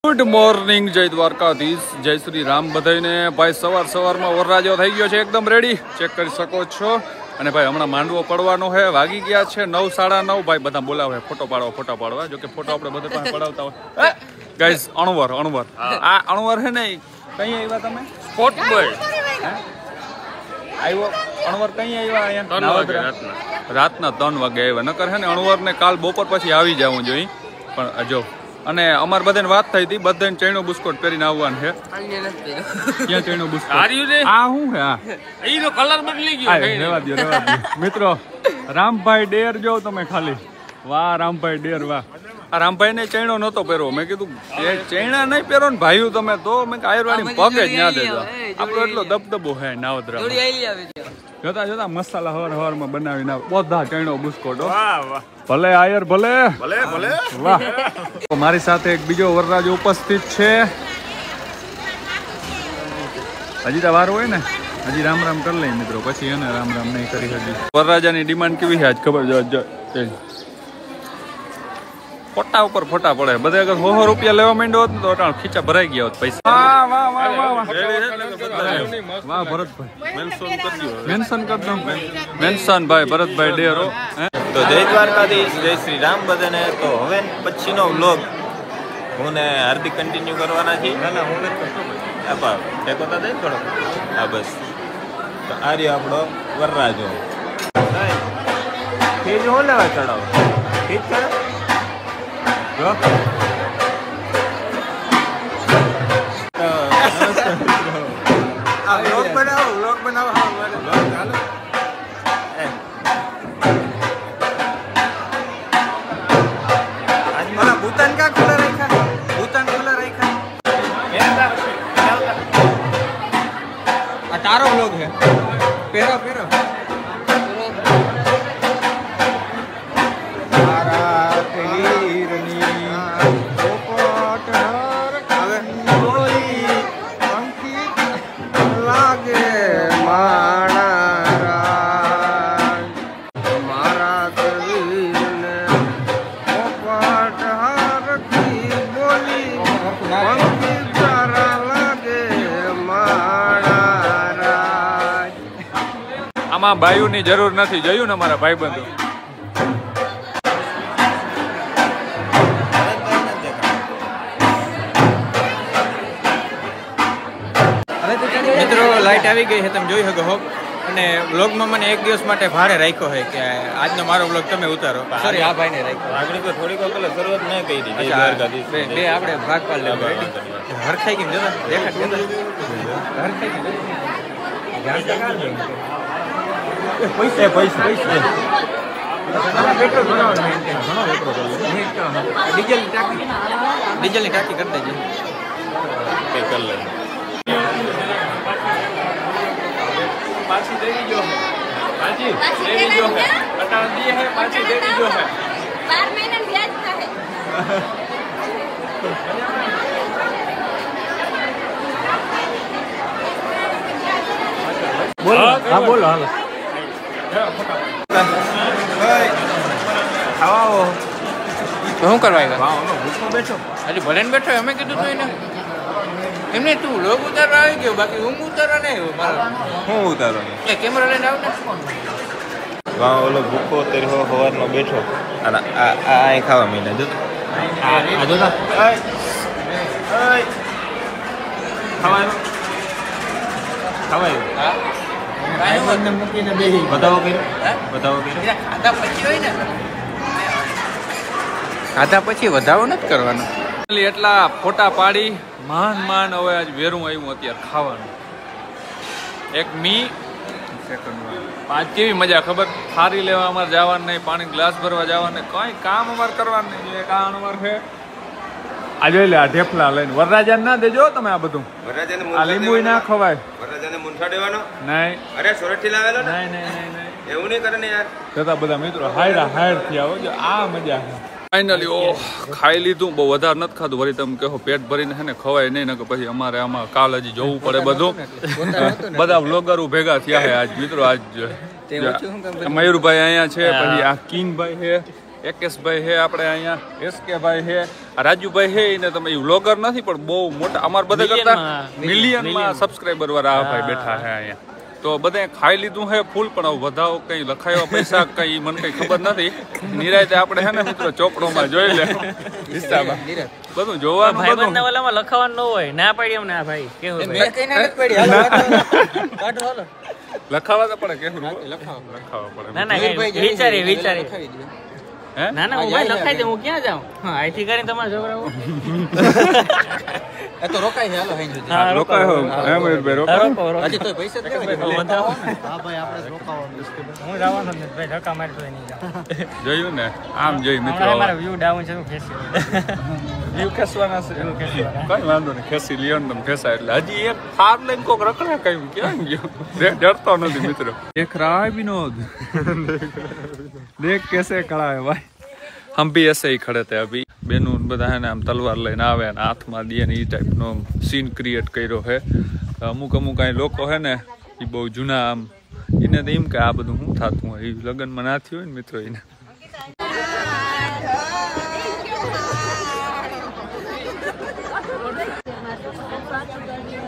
Good morning, જય દ્વારકાધીશ, જય શ્રી રામ બધાઈને. ભાઈ સવારમાં વરરાજો થઈ ગયો છે, એકદમ રેડી, ચેક કરી શકો છો. અને ભાઈ હમણાં માંડવો પડવાનો છે, વાગી ગયા છે 9, 9:30. ભાઈ બધા બોલાવે ફોટો પાડવા, જો કે ફોટો આપણે બધે પાસે પડાવતા હોય. ગાઈઝ અણવર આ અણવર છે ને, કઈ આવ્યા તમે? સ્પોટ બોય આવ્યો અણવર, કઈ આવ્યા? અહીંયા રાતના 3 વાગે આવ્યા. નકર છે ને અણવર ને કાલ બપોર પછી આવી જવું જોઈએ. પણ જો અને અમાર બધાને વાત થઈ હતી, બધાને ચૈણો બુસ્કોટ પહેરીને આવવાનું છે. ક્યાં ચૈણો બુસ્કોટ? આ શું છે? આ એનો કલર બદલી ગયો. રેવા દો મિત્રો. રામભાઈ ડેર જો તમે ખાલી. વાહ રામભાઈ ડેર, વાહ. આ રામભાઈ ને ચૈણો નતો પહેરવો. મેં કીધું ચૈણા નહીં પહેરો ને ભાઈઓ તમે, તો મેં આયુર્વાડી પગે જ ના દેજો. આપણો એટલો દબદબો હે નાવદરા. જોતા મસાલા હવાર માં બનાવીને બધા ચૈણો બુસ્કોટો. ભલે આયર, ભલે. વાહ. મારી સાથે એક બીજો વરરાજો ઉપસ્થિત છે. હજી તો વાર હોય ને, હજી રામ રામ કરી લઈ મિત્રો, પછી એને રામ નહીં કરી હજી. વરરાજાની ડિમાન્ડ કેવી છે આજ ખબર? ફોટા ઉપર ફોટા પડે બધે. અગર 100 રૂપિયા લેવા માંડ્યો હોત તો ખીચા ભરાઈ ગયા હોત પૈસા. વાહ ભરતભાઈ, મેન્શન કરી દો. મેન્શન ભાઈ ભરતભાઈ ડેરો. તો જય દ્વારકાધીશ, જય શ્રી રામ બધાને. તો હવે પછીનો વ્લોગ હું ને હાર્દિક કન્ટિન્યુ કરવાના છીએ. ટેકો તો દે થોડો. હા બસ. તો આ રહ્યો આપણો વરરાજો. ફીજ હું લેવા ચડાવો? ફીજ કરે જો. વ્લોગ બનાવો. भूतान का खुला रखा अटारो लोग है. पेरो આમાં ભાઈઓની જરૂર નથી. જોયું ને અમારા ભાઈબંધો. મિત્રો લાઈટ આવી ગઈ છે, તમે જોઈ શકો છો. અને વ્લોગમાં મને એક દિવસ માટે ભારે રાખ્યો છે કે આજનો મારો વ્લોગ તમે ઉતારો. સોરી, આ ભાઈને રાખ્યો. આગળ તો થોડીક વખત શરૂઆત મેં કરી દીધી. બે આપણે ભાગ પાડ લેવો. હરખાઈ ગઈ જતા દેખાડ હરખાઈ ગઈ. પૈસા ડીઝલની ટાંકી કરી દેજે. કરી લે. પાછી દેવી જો હે. હાજી દેવી જો હે. અટાણ દી હે, પાછી દેવી જો હે. 12 મહિના વ્યાજ થાય. બોલો. હા બોલો. હાલો શું કરવા આવ્યા? બેઠો હજી ભલે બેઠો. અમે કીધું તું એને એમને તું લોગ ઉતારવા આવી ગયો, બાકી હું ઉતારવા નહીં આવ્યો. હું ઉતારવા એ કેમેરા લઈને આવ ને. વાહ ઓલો ભૂખો તેરો સવારનો બેઠો અને આ અહીં ખાવા મીને જો. આ જો ખાવાય મૂકીને બેસી બતાવો ખાધા પછી વધાવો નથી કરવાનો. એટલા ફોટા પાડી માન હવે આજ વેરું આવ્યું અત્યારે ખાવાનું. એક મી આજ કેવી મજા ખબર? થારી લેવા અમારે જવાનું નહીં, પાણી ગ્લાસ ભરવા જવાનું નહીં, કઈ કામ અમારે કરવાનું નહીં. એક આ અમારે છે આ જોઈ લે. આ ઢેફલા લઈને વરરાજાને ના દેજો તમે. આ બધું આ લીંબુ ના ખવાય. વરરાજાને મુંઠા દેવાનો નહીં. અરે સોરઠી લાવેલો ને. નહીં એવું નહીં કરે ને યાર. જતા બધા મિત્રો હાયર થી આવો. આ મજા છે. ફાઇનલી ઓહ ખાઈ લીધું. બહુ વધારે નથી ખાધું. વળી તમે કહો પેટ ભરીને છે ને ખવાય નહીં ને, પછી અમારે આમાં કાલ હજી જોવું પડે બધું. બધા વ્લોગરો ભેગા થયા છે આજ મિત્રો. આજ મયુરભાઈ અહીંયા છે, પછી આ કિંગભાઈ છે, એકેશભાઈ હે આપણે અહીંયા, એસકે ભાઈ હે, રાજુભાઈ હે, એને તમે વ્લોગર નથી પણ બહુ મોટા અમાર બધા કરતા મિલિયનમાં સબસ્ક્રાઇબર વાળા આ ભાઈ બેઠા હે અહીંયા. તો બધે ખાઈ લીધું હે ફૂલ, પણ હવે વધાવો કઈ લખાયો પૈસા કઈ મને કઈ ખબર નથી. નિરાયતે આપણે હે ને મિત્રો ચોપડોમાં જોઈ લે હિસાબમાં બધું જોવાનું. બધું ઓલામાં લખાવાનું ન હોય, ના પાડી એમ ના ભાઈ કેવું લખાવા તો પડે, કેવું લખાવા પડે. ના ના વિચારી ના ના હું ભાઈ લખાઈ દે, હું ક્યાં જાઉં? હા અહીંથી કરીને તમારા છોકરા એ તો રોકાય છે. હાલો હેંજ સુધી. હા રોકાય હો એમ ભાઈ રોકાય. હજી તો પૈસા જ દેવાય. હા ભાઈ આપણે રોકાવાનું હું જવાનો જ નથી ભાઈ, ધક્કા મારી તો નહીં જાવ. જોયું ને આમ જોઈ મિત્રો, મારા વ્યૂ ડાઉન છે, હું ખેંચી વ્યૂ ખેંચવાના છે, કઈ વાંધો નહીં, ખેંચી લ્યો ને તમે ખેંચાય. એટલે હજી એક થાર લઈને કોક રખડે કઈ ક્યાં ગયો, ડરતો નથી મિત્રો. દેખ रहा है विनोद, देख कैसे खड़ा है भाई. हम भी ऐसे ही खड़े थे अभी. बेनू બધા હે ને આમ તલવાર લઈને આવે અને હાથમાં દે ને એ ટાઈપનો સીન ક્રિએટ કર્યો છે. અમુક અહીં લોકો હે ને એ બહુ જૂના, આમ એને તો એમ કે આ બધું શું થતું હોય, એ લગ્નમાં ના થયું હોય ને મિત્રો એને.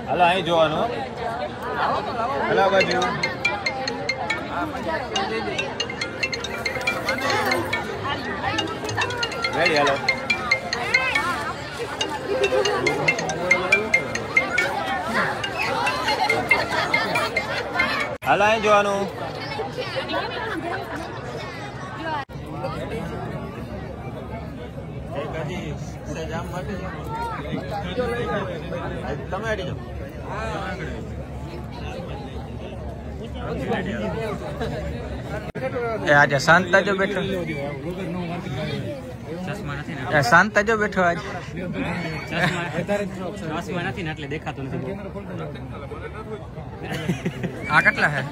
હાલો અહીં જોવાનું. હાલો બાજુ. રેડી હાલો. હાલો અહીં જોવાનું. તમે અડી જાઓ. આજે શાંત તાજો બેઠો, શાંત તાજો બેઠો આજ. ચશ્મા નથી ને એટલે દેખાતું નથી. આ કેટલા હે?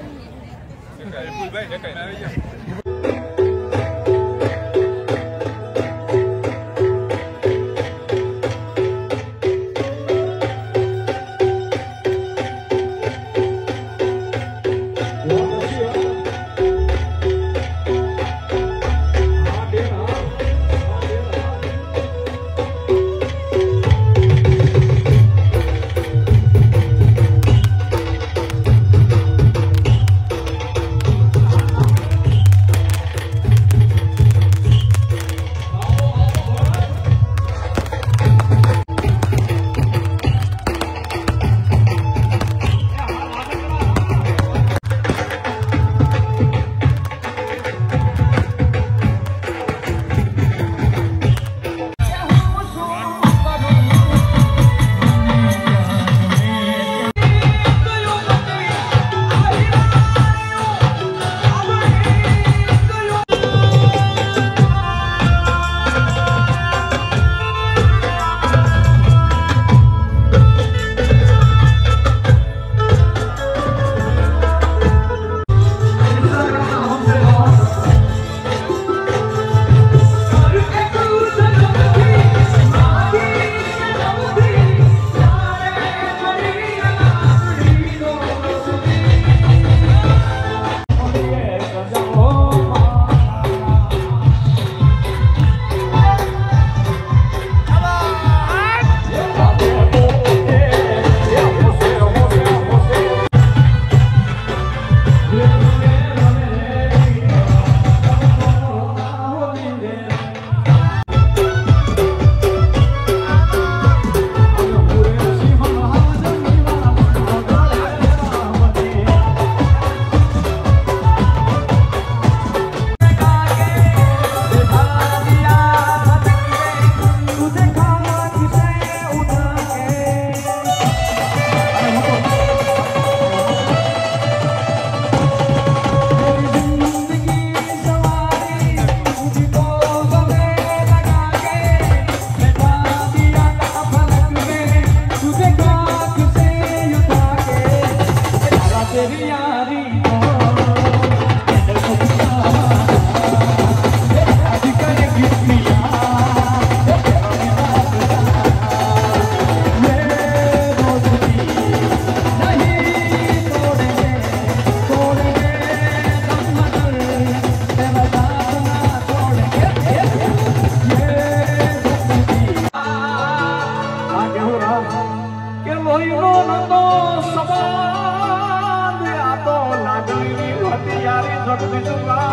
કે લોહીનો નતો સંબંધ આ તો લાગણીની હથિયારી જગદીશવા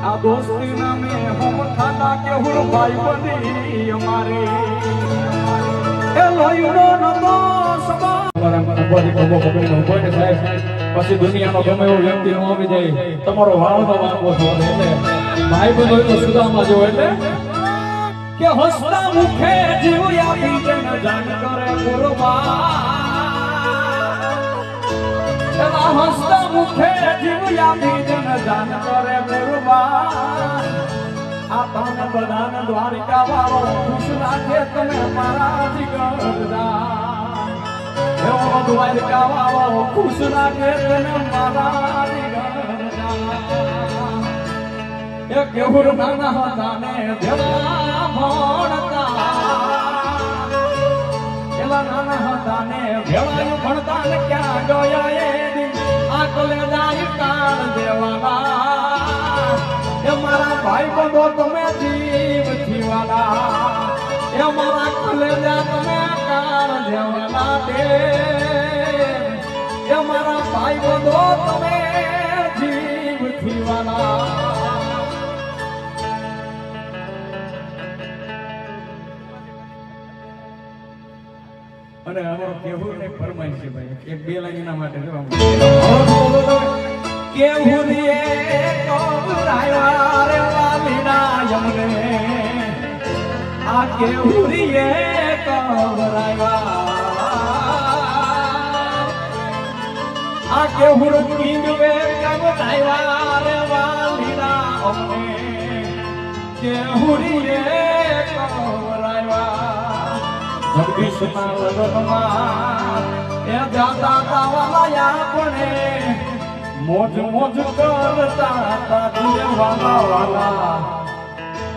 આ દોસ્તી નામે હોમ ખાતા કે હુર ભાઈ બની અમારે એ લોહીનો નતો પછી દુનિયાનો ગમે એવો વ્યક્તિ નો આવી જાય તમારો વાળનો વાળવો છો એટલે ભાઈ બંધો તો સુદામાં જો એટલે કે હસતા મુખે જીવ આપી જન જાન કરે કુરબાન એલા હસતા મુખે જીવ આપી જન જાન કરે કુરબાન આ તન બધાને દ્વારિકા વાળો ખુશ રાખે તમે મારા જીગરદાન એવો દ્વારિકા વાળો ખુશ રાખે તને મારા જીગરદાન એ કેવું નાના હતા ને ભેળા ભણતા એલા નાના હતા ને ભેળા ભણતા ને ક્યાં ગયા એ આ કલેદાઈ કાળ દેવાના એ મારા ભાઈ બંધો તમે જીવ જીવાના એ મારા કલેદા તમે કાળ દેવાના દે એ મારા ભાઈ બંધો તમે જીવ જીવાના અને અમારો કેવું ને ફરમાઈશ છે ભાઈ એક બે લાઈનના માટે જો કેવું રે કોરાયા રે વાલીના યમને આ કેવું રે કોરાયા આ કેવું કિંગ વે કવરાયા રે વાલીના અમને કેવું રે કોરાયા જગદીશના લગનમાં એ જાતા તાવાલા આપણે મોજ મોજ કરતા તા જીવાના વાલા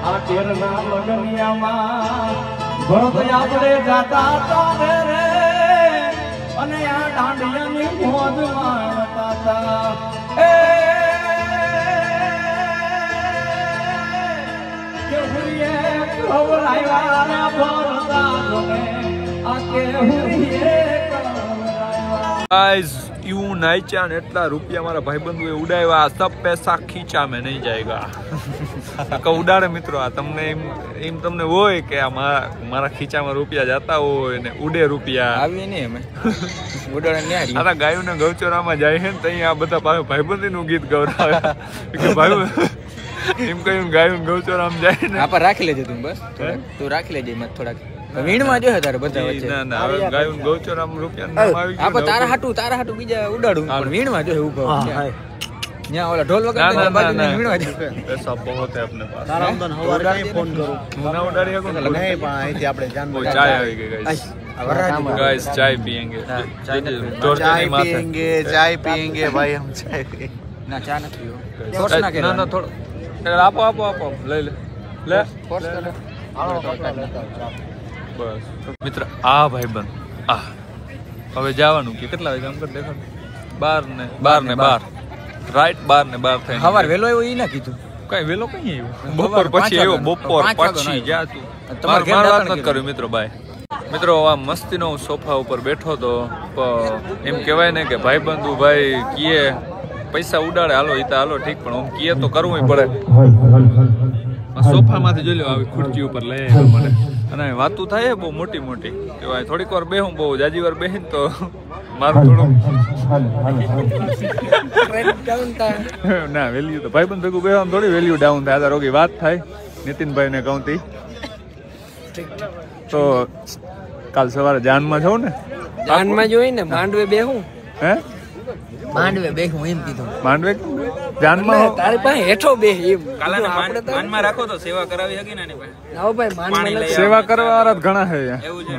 આ તેરના લગનિયામાં ભરત આપણે જાતા તા રે અને આ દાંડિયાની મોજ માણતા તા એ કે હુરીએ ખવરાયા રે ભરતા જોને આ કે હુરીએ गाइस यूं नाइचान एटला रुपया मारा भाईबंधुए उड़ाव्या सब पैसा खींचा में नहीं जाएगा का उड़ाड़े मित्रों आ तमने एम तमने होय के आ मारा खींचा में रुपया जाता होय ने उड़े रुपया આવી ને અમે ઉડાડે ન્યારી આ ગાયો ને ગૌચરામાં જાય છે ને તઈ આ બધા ભાઈબંધી નું ગીત ગવરાવે કે ભાઈ એમ કયું ગાયો ગૌચરામાં જાય ને આપા રાખી લેજે તું બસ તું રાખી લેજે મત થોડાક વીણમાં જો હે તારે બધા વચ્ચે ના ના હવે ગાયો ગૌચરામાં રૂપિયા નામ આવી ગયું આપા તારા હાટુ બીજા ઉડાડું પણ વીણમાં જો હે ઊભો ન્યા ઓલા ઢોલ વગર બાજુ વીણવા દે पैसा बहुत है अपने पास તારામદન હવારે ફોન કરું ना उड़ाड़िए को નહીં પણ અહીંથી આપણે જાન चाय आएगी गाइस गाइस चाय पियेंगे चाय पियेंगे चाय पियेंगे भाई हम चाय पियेंगे ના ચા નથી પીવો ફોર્સ ના કે ના ના થોડો આપો આપો આપો લે લે લે ફોર્સ કરે બસ મિત્ર આ ભાઈબંધ આ હવે જવાનું કે કેટલા વાગે આમ કર દેખો 12 ને 12 રાઈટ 12 ને 12 થઈ હવાર વેલો આવ્યો ઈ ના કીધું કઈ વેલો કઈ આવ્યો બપોર પછી આવ્યો બપોર પછી જા તું તમાર વાત નથી કર્યું મિત્રો બાય મિત્રો આ મસ્તીનો સોફા ઉપર બેઠો તો એમ કહેવાય ને કે ભાઈબંધુ ભાઈ કીએ પૈસા ઉડાડે હાલો ઈ તો હાલો ઠીક પણ આમ કીએ તો કરવું પડે સોફા માંથી જોઈ લો આવી ખુરચી ઉપર લઈ આવ્યો મને અને વાતું થાય બહુ મોટી મોટી કહેવાય થોડીક વાર બેહું બહુ જાજી વાર બેહીન તો મારું થોડું ના વેલ્યુ તો ભાઈબંધ ભેગું બેહવાનું થોડી વેલ્યુ ડાઉન થાય આ રોગી વાત થાય નીતિનભાઈ ને કહું તી તો કાલ સવારે જાનમાં જાઉં ને જાનમાં જોઈ ને માંડવે બેહું હે માંડવે બેહું એમ કીધું માંડવે જાનમાં તારી પાસે હેઠો બે એમ કાલાને માનમાં રાખો તો સેવા કરાવી હકી ને એની પાસે આવો ભાઈ માનમાં સેવા કરવા વાળા ઘણા છે એવું છે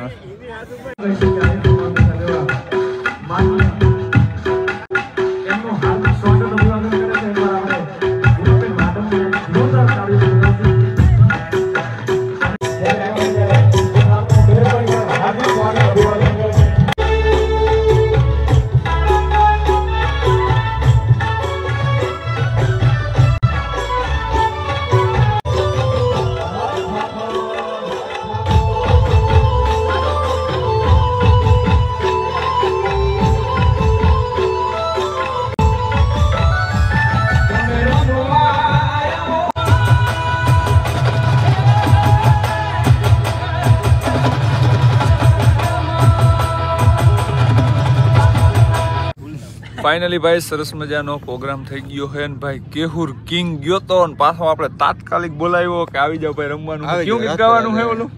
ફાઇનલી ભાઈ સરસ મજાનો પ્રોગ્રામ થઈ ગયો છે ને ભાઈ કેહુર કિંગ ગયો તો ને પાછો આપણે તાત્કાલિક બોલાવ્યો કે આવી જાવ ભાઈ રમવાનું કયું ગીત ગાવાનું છે ઓલું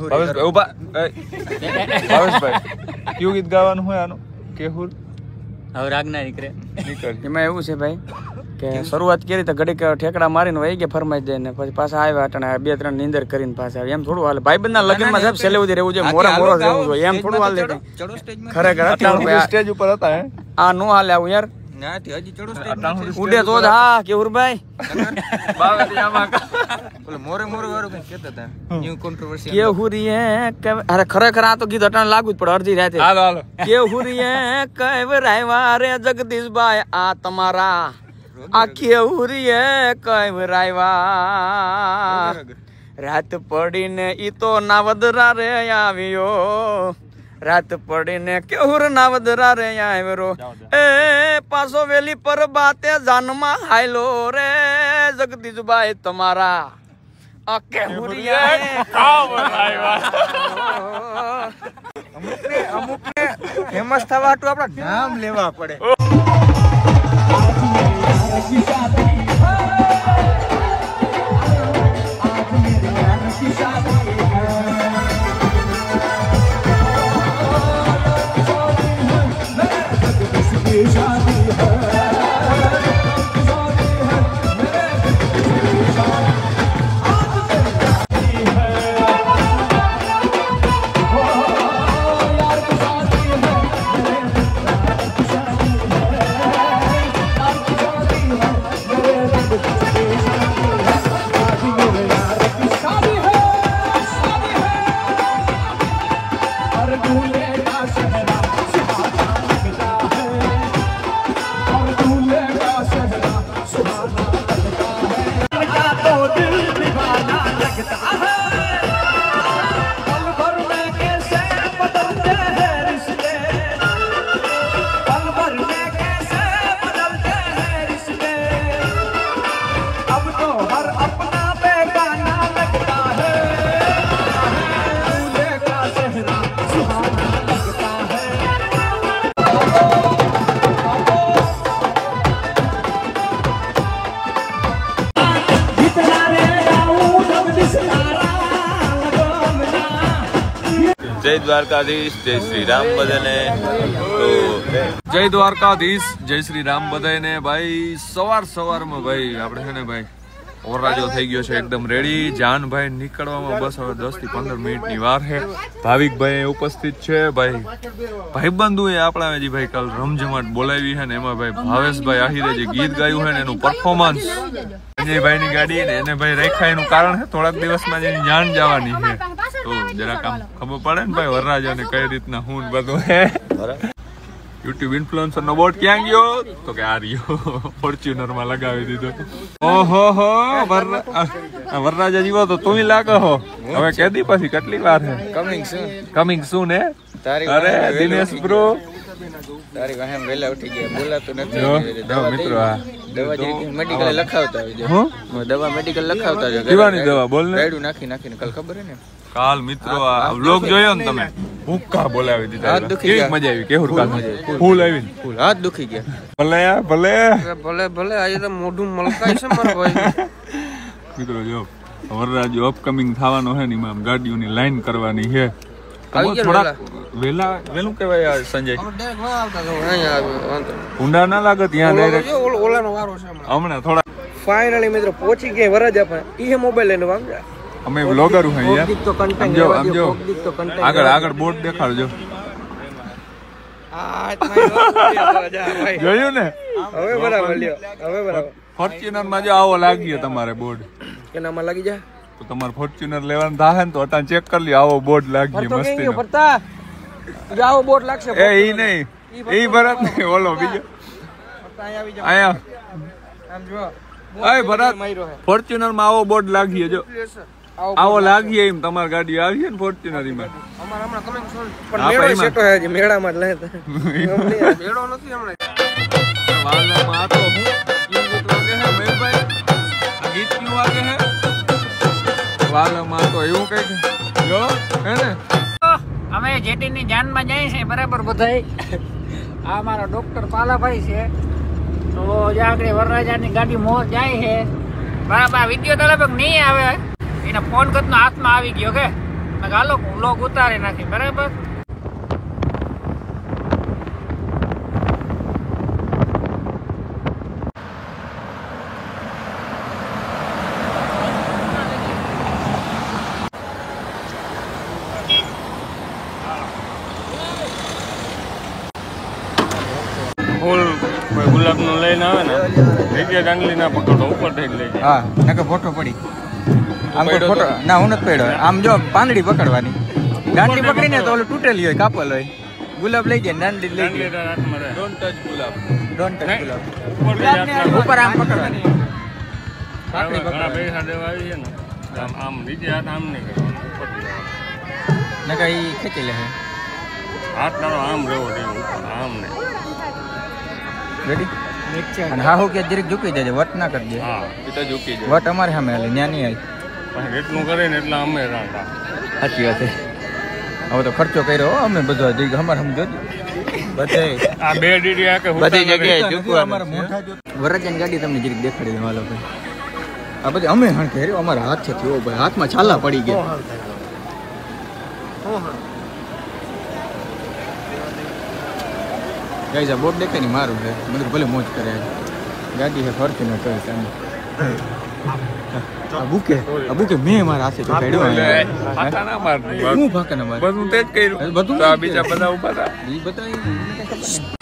ભાવેશભાઈ ઉભા ભાવેશભાઈ કયું ગીત ગાવાનું હોય આનું કેહુર હવે રાગના નીકળે એમાં એવું છે ભાઈ કે શરૂઆત કરી તો ઘડીક ઠેકડા મારીને વહી ગયા ફરમાઈ દે ને પછી પાછા આવ્યા અટાણે 2-3 નીંદર કરીને પાછા એમ થોડું હાલે ભાઈબંધના લગ્નમાં સાહેબ છેલ્લે સુધી રહેવું જોઈએ મોરા મોરો રહેવું જોઈએ એમ થોડું હાલે ખરેખર સ્ટેજ ઉપર હતા હે આ નો હાલે આવું યાર નાથી હજી ચડો સ્ટેજ ઉડે તો જ હા કેવુરભાઈ મોરે વાળું કઈ કહેતા હતા ન્યુ કોન્ટ્રોવર્સી કેહુરીએ અરે ખરેખર આ તો ગીત અટાણે લાગુ જ પડે અડધી રાતે હાલો હાલો કેહુરીએ કહેવરાયવા રે જગદીશભાઈ આ તમારા આ કેહુરીએ કહેવરાયવા રાત પડીને ઈ તો નાવદરા રે આવ્યો રાત પડીને કેહુર નાવદરા રે આવ્યો એ પાછો વેલી પર બાતે જાનમાં હાયલો રે જગદીશભાઈ તમારા આ કેહુરીએ અમુક ફેમસ થવા હાટુ આપણા નામ લેવા પડે જય દ્વારકાધીશ જય શ્રી રામ બધાને તો જય દ્વારકાધીશ જય શ્રી રામ બધાને ભાઈ સવારમાં ભાઈ આપણે છે ને ભાઈ ઓરરાજો થઈ ગયો છે એકદમ રેડી જાનભાઈ નીકળવામાં બસ હવે 10 થી 15 મિનિટની વાર છે ભાવિકભાઈ ઉપસ્થિત છે ભાઈ ભાઈબંધુએ આપણા હજી ભાઈ કાલ રમઝમાટ બોલાવી છે ને એમાં ભાઈ ભાવેશભાઈ આહિરે જે ગીત ગાયું છે ને એનું પરફોર્મન્સ સંજયભાઈ ની ગાડી ને એને ભાઈ રાખ્યા એનું કારણ છે થોડાક દિવસમાં જેની જાન જવાની છે તો જરાક આમ ખબર પડે ને ભાઈ વરરાજાને કઈ રીતના હું બધું હે યુટ્યુબ ઇન્ફ્લુએન્સર નો બોટ ક્યાં ગયો તો કે આ રહ્યો ફોર્ચ્યુનર માં લગાવી દીધો ઓહો હો વરરાજા જીવો તો તું લાગે હો હવે કેદી પછી કેટલી વાર છે કમિંગ સૂન હે અરે દિનેશ બ્રો તારી વાહે વેલા ઉઠી ગયા બોલાતો નથી મિત્રો આ દવા મેડિકલ લખાવતા હોય દવા મેડિકલ લખાવતા હોય દીવાની દવા બોલ ને ગાડું નાખીને કાલ ખબર હે ને કાલ મિત્રો આ વ્લોગ જોયો ને તમે ભૂક્કા બોલાવી દીધા કેવી મજા આવી કેહુર કાલ ફૂલ આવી ફૂલ હાથ દુખી ગયા ભલે ભલે આજે તો મોઢું મલકાય છે મારો ભાઈ મિત્રો જો વરરાજો અપકમિંગ થવાનો છે ને એમાં ગાડીઓની લાઈન કરવાની છે થોડા વેલું કહેવાય સંજય ઊંડા ના લાગે ત્યાં ડાયરેક્ટ ઓલાનો વારો છે હમણાં થોડા ફાઇનલી મિત્રો પહોંચી ગયા વરરાજા પણ ઈ મોબાઈલ લઈને વાંગ્યા અમે વ્લોગર હું યાર સમજો આગળ બોર્ડ દેખાડજો જોયું ને હવે બરાબર લ્યો હવે બરાબર ફોર્ચ્યુનર માં જો આવો લાગીએ તમારે બોર્ડ કેનામાં લાગી જાય તો તમારે ફોર્ચ્યુનર લેવાનું થાય ને તો અટાણ ચેક કરી લ્યો આવો બોર્ડ લાગીએ મસ્તી આવો બોર્ડ લાગશે એ ઈ નહીં ઈ ભરત નહીં ઓલો બીજો આયા આમ જો અય ભરત ફોર્ચ્યુનર માં આવો બોર્ડ લાગીએ જો આવો લાગીએ એમ તમારી ગાડી આવી ને ફોર્ચ્યુનર માં અમાર હમણાં કમિંગ સોન પણ મેળો સેટો હે જે મેળામાં જ લે મેળો નથી હમણાં વાલમાં આ તો હું ઈ ગીત વાગે હે મેલભાઈ આ ગીત ક્યું વાગે હે વાલમાં તો એવું કઈ જો હે ને અમે જેટી ની જાન માં જાય છે બરાબર બધાય આ મારો ડોક્ટર પાલાભાઈ છે. તો જ્યાં આગળ વરરાજાની ગાડી મોર જાય છે બરાબર. વિડીયો તો લગભગ નહીં આવે, એને ફોન કરતો હાથમાં આવી ગયો કે હાલો વ્લોગ ઉતારી નાખી બરાબર. ફૂલ કોઈ ગુલાબનું લઈને આવે ને જગ્યા ડાંગલી ના પકડો ઉપર થઈ લઈ જાય. હા નકર ફોટો પડી આમ કોઈ ફોટો ના હું નથી પડ્યો. આમ જો પાંદડી પકડવાની, દાંડી પકડીને તો ઓલું તૂટેલી હોય કાપલ હોય. ગુલાબ લઈ જાય, દાંડી લઈ જાય. ડોન્ટ ટચ ગુલાબ. ડોન્ટ ટચ ગુલાબ. ઉપર ઉપર આમ પકડવાની. ઘણા પૈસા દેવા આવી છે ને આમ આમ નીચે હાથ આમ નહીં કરવાનો, ઉપર દેવાનો. નકર ઈ ખેંચી લે. હાથ તારો આમ રહેવો જોઈએ, ઉપર આમ નહીં. રેડી? અને હા હું કે જરીક ઝૂકી જાય, વટ ના કરજે. હા એ તો ઝૂકી જાય. વટ અમારે સામે હાલે, ન્યા નહીં હાલે. પછી એટલું કરે ને એટલે અમે રાંડા. સાચી વાત છે. હવે તો ખર્ચો કર્યો હો અમે બધો, અમારે સમજો બધે આ બે ડીડી આ કે બધી જગ્યાએ ઝૂકવાનું છે. વરરાજાની ગાડી તમને જરીક દેખાડી દઉં હાલો ભાઈ. આ બધી અમે હણ કે અમારા હાથ છે થયો ભાઈ, હાથમાં છાલા પડી ગયા. ગાઈઝ આ બોટ દેખાય ને મારું છે, મને ભલે મોજ કરે. ગાડી છે ફરતી ન કરે સામે. આ બુકે મેં મારા હાથે તો કાઢ્યો. ફાકા ના મારતી. હું ફાકા ના માર બધું તે જ કર્યું. બધું તો આ બીજા બધા ઉભા હતા. ઈ બતાવી મને કઈ ખબર નહીં.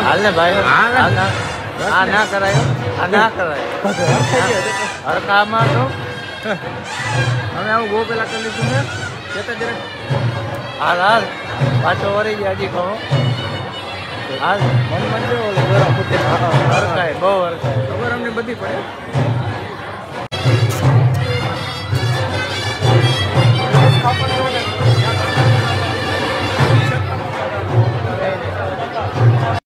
હાલને ભાઈ આ ના કરાયો, આ ના કરાયો. હરકામાં તો હવે આવું બહુ પેલા કરી લીધું ને કેતા જરા. હાલ પાછો વળી ગયા હજી કહો. હાલ મન જો ઓલો ગરમ ફૂટે હરકાય બહુ હરકાય ખબર અમને બધી પડે.